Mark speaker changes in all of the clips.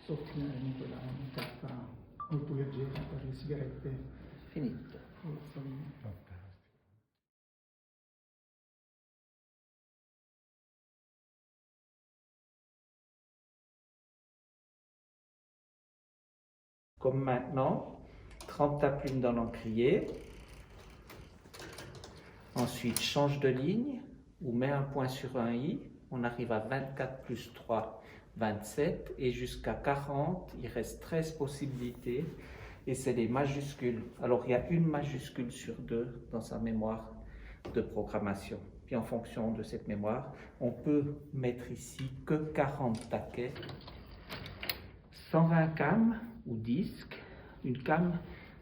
Speaker 1: Soffrire quella carta molto leggera per le sigarette.
Speaker 2: Finito. Comme maintenant, trempe ta plume dans l'encrier. Ensuite, change de ligne ou mets un point sur un i. On arrive à 24 plus 3, 27. Et jusqu'à 40, il reste 13 possibilités. Et c'est les majuscules. Alors, il y a une majuscule sur deux dans sa mémoire de programmation. Puis en fonction de cette mémoire, on peut mettre ici que 40 taquets. 120 cams ou disques. Une cam,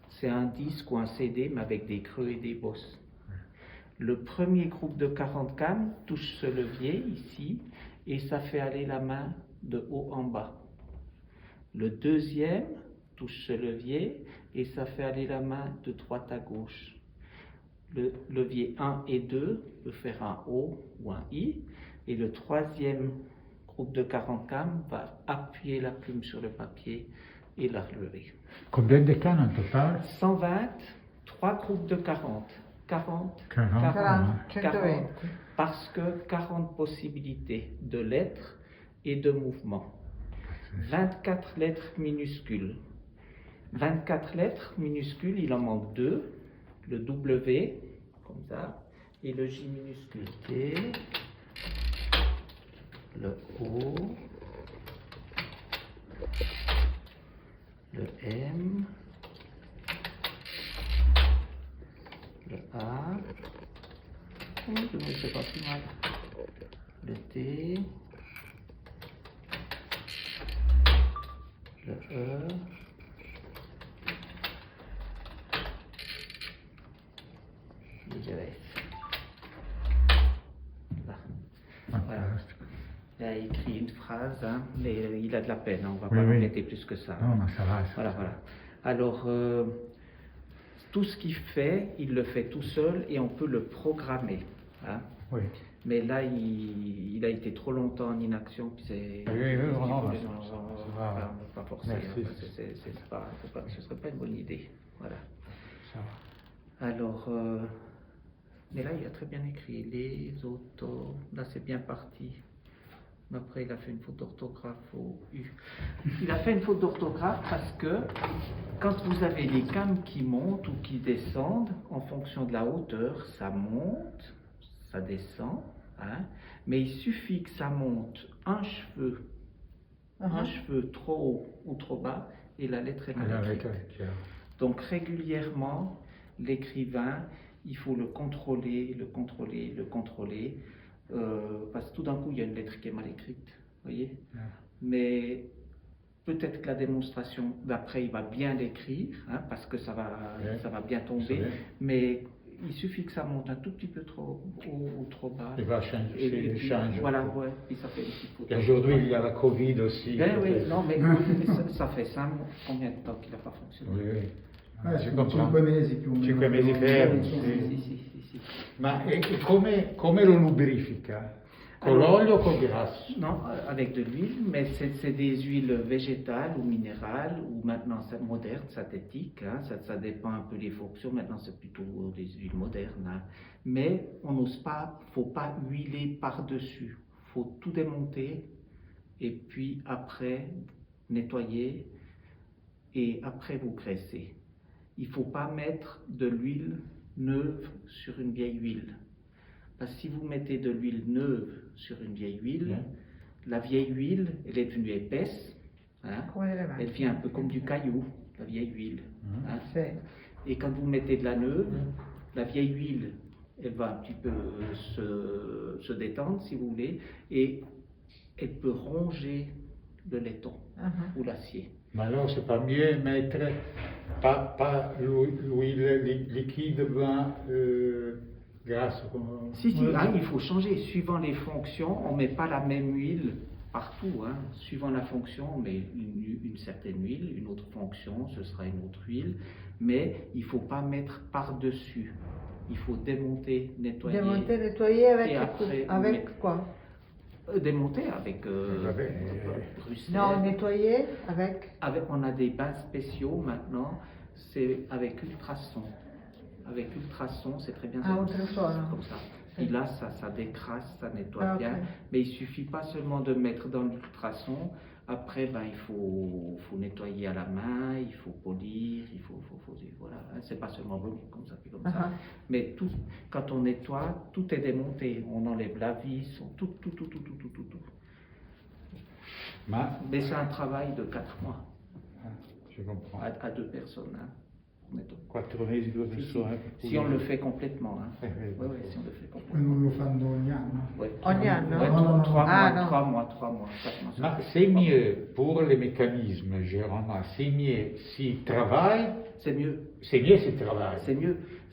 Speaker 2: c'est un disque ou un CD, mais avec des creux et des bosses. Le premier groupe de 40 cams touche ce levier ici, et ça fait aller la main de haut en bas. Le deuxième touche ce levier, et ça fait aller la main de droite à gauche. Le levier 1 et 2 peut faire un O ou un I, et le troisième groupe de 40 cams va appuyer la plume sur le papier et la relever.
Speaker 1: Combien de cannes en total?
Speaker 2: 120, 3 groupes de 40. 40,
Speaker 3: 120.
Speaker 2: parce que 40 possibilités de lettres et de mouvements. 24 lettres minuscules. 24 lettres minuscules, il en manque 2. Le W, comme ça, et le J minuscule. T, le O, le M, le A, c'est pas si mal. Le T, le E, le F. Là. Voilà. Il a écrit une phrase, hein, mais il a de la peine, on ne va pas l'embêter plus que ça.
Speaker 1: Non, ça va.
Speaker 2: Voilà, voilà. Alors, tout ce qu'il fait, il le fait tout seul et on peut le programmer. Hein.
Speaker 1: Oui.
Speaker 2: Mais là, il a été trop longtemps en inaction, puis c'est... pas forcer, ce serait pas une bonne idée. Voilà.
Speaker 1: Ça va.
Speaker 2: Alors, mais là, il a très bien écrit les autos. Là, c'est bien parti. Mais après, il a fait une faute d'orthographe au U. Il a fait une faute d'orthographe parce que quand vous avez les cams qui montent ou qui descendent, en fonction de la hauteur, ça monte, ça descend, hein, mais il suffit que ça monte un cheveu un cheveu trop haut ou trop bas, et la lettre est mal écrite. Donc régulièrement, l'écrivain, il faut le contrôler, parce que tout d'un coup, il y a une lettre qui est mal écrite, voyez. Mais peut-être que la démonstration d'après, il va bien l'écrire, hein, parce que ça va bien tomber, mais il suffit que ça monte un tout petit peu trop haut ou trop bas.
Speaker 4: Il va changer.
Speaker 2: Et puis, voilà, ouais, puis ça fait une petite photo.
Speaker 4: Et aujourd'hui, il y a la Covid aussi.
Speaker 2: Ben oui, non, mais ça fait combien de temps qu'il n'a pas fonctionné?
Speaker 4: Oui, oui.
Speaker 1: Ci
Speaker 4: comprends.
Speaker 1: 5 mesi più o meno.
Speaker 4: 5 mesi fermi,
Speaker 2: Sì,
Speaker 4: sì.
Speaker 2: sì.
Speaker 4: Ma come lo lubrifica? Con l'olio o col grasso?
Speaker 2: Non, avec de l'huile, mais c'est des huiles végétales ou minérales, ou maintenant c'est moderne, synthétique, hein, ça dépend un peu des fonctions, maintenant c'est plutôt des huiles modernes. Hein. Mais on n'ose pas, faut pas huiler par-dessus, faut tout démonter, et puis après nettoyer, et après vous graissez. Il ne faut pas mettre de l'huile neuve sur une vieille huile. Parce que si vous mettez de l'huile neuve sur une vieille huile, la vieille huile, elle est devenue épaisse, hein, elle devient un peu comme du caillou, la vieille huile. Hein. Et quand vous mettez de la neuve, la vieille huile, elle va un petit peu se détendre, si vous voulez, et elle peut ronger le laiton ou l'acier.
Speaker 4: Ma alors c'est pas mieux mettre pas l'huile liquide, mais grasse.
Speaker 2: Si, hein, il faut changer. Suivant les fonctions, on ne met pas la même huile partout. Hein. Suivant la fonction, on met une certaine huile, une autre fonction, ce sera une autre huile. Mais il ne faut pas mettre par-dessus. Il faut démonter, nettoyer.
Speaker 3: Démonter, nettoyer avec quoi?
Speaker 2: Démonter avec Bruxelles.
Speaker 3: Non, nettoyer avec?
Speaker 2: On a des bains spéciaux maintenant, c'est avec ultrasons. Avec ultrasons, c'est très bien.
Speaker 3: Ultrasons.
Speaker 2: Comme ça. Et là, ça décrasse, ça nettoie bien. Mais il suffit pas seulement de mettre dans l'ultrason. Après, il faut nettoyer à la main, il faut polir, il faut voilà. C'est pas seulement comme ça, puis comme ça. Mais tout, quand on nettoie, tout est démonté. On enlève la vis, tout. Mais c'est un travail de 4 mois.
Speaker 4: Je comprends.
Speaker 2: À 2 personnes. Hein.
Speaker 4: 4 mesi, 2 persone.
Speaker 2: Si on le fait complètement. Hein.
Speaker 4: Oui,
Speaker 2: si on le fait complètement.
Speaker 1: Non lo fanno ogni anno.
Speaker 3: Ogni anno?
Speaker 2: Ouais, 3 mois.
Speaker 4: Ma c'est mieux pour les mécanismes, je remarque, c'est mieux s'ils travaillent.
Speaker 2: C'est mieux.
Speaker 4: C'est mieux s'ils travaillent.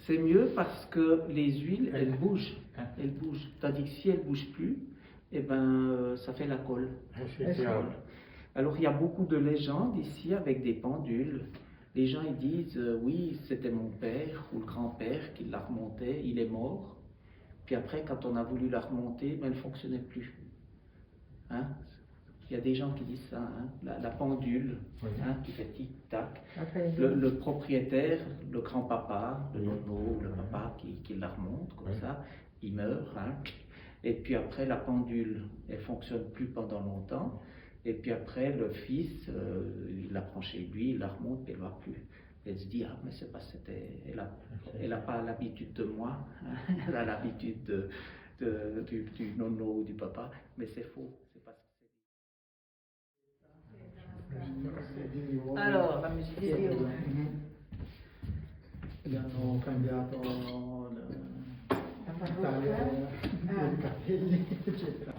Speaker 2: C'est mieux parce que les huiles, elles bougent. Elles bougent. Tandis que si elles ne bougent plus, eh ben, ça fait la colle. Alors il y a beaucoup de légendes ici avec des pendules. Les gens ils disent oui, c'était mon père ou le grand-père qui la remontait, il est mort. Puis après, quand on a voulu la remonter, elle ne fonctionnait plus. Hein? Il y a des gens qui disent ça, hein? La pendule, hein, qui fait tic-tac. Le propriétaire, le grand-papa, le nono, le papa qui la remonte comme ça, il meurt. Hein? Et puis après, la pendule, elle ne fonctionne plus pendant longtemps. Et puis après, le fils, il la prend chez lui, il la remonte, et elle ne va plus. Elle se dit, mais c'est pas, elle n'a pas l'habitude de moi, hein. Elle a l'habitude du nono ou du papa, mais c'est faux. C'est pas
Speaker 3: Alors, la musique di Dio.
Speaker 1: Gli hanno cambiato il taglio dei capelli, eccetera.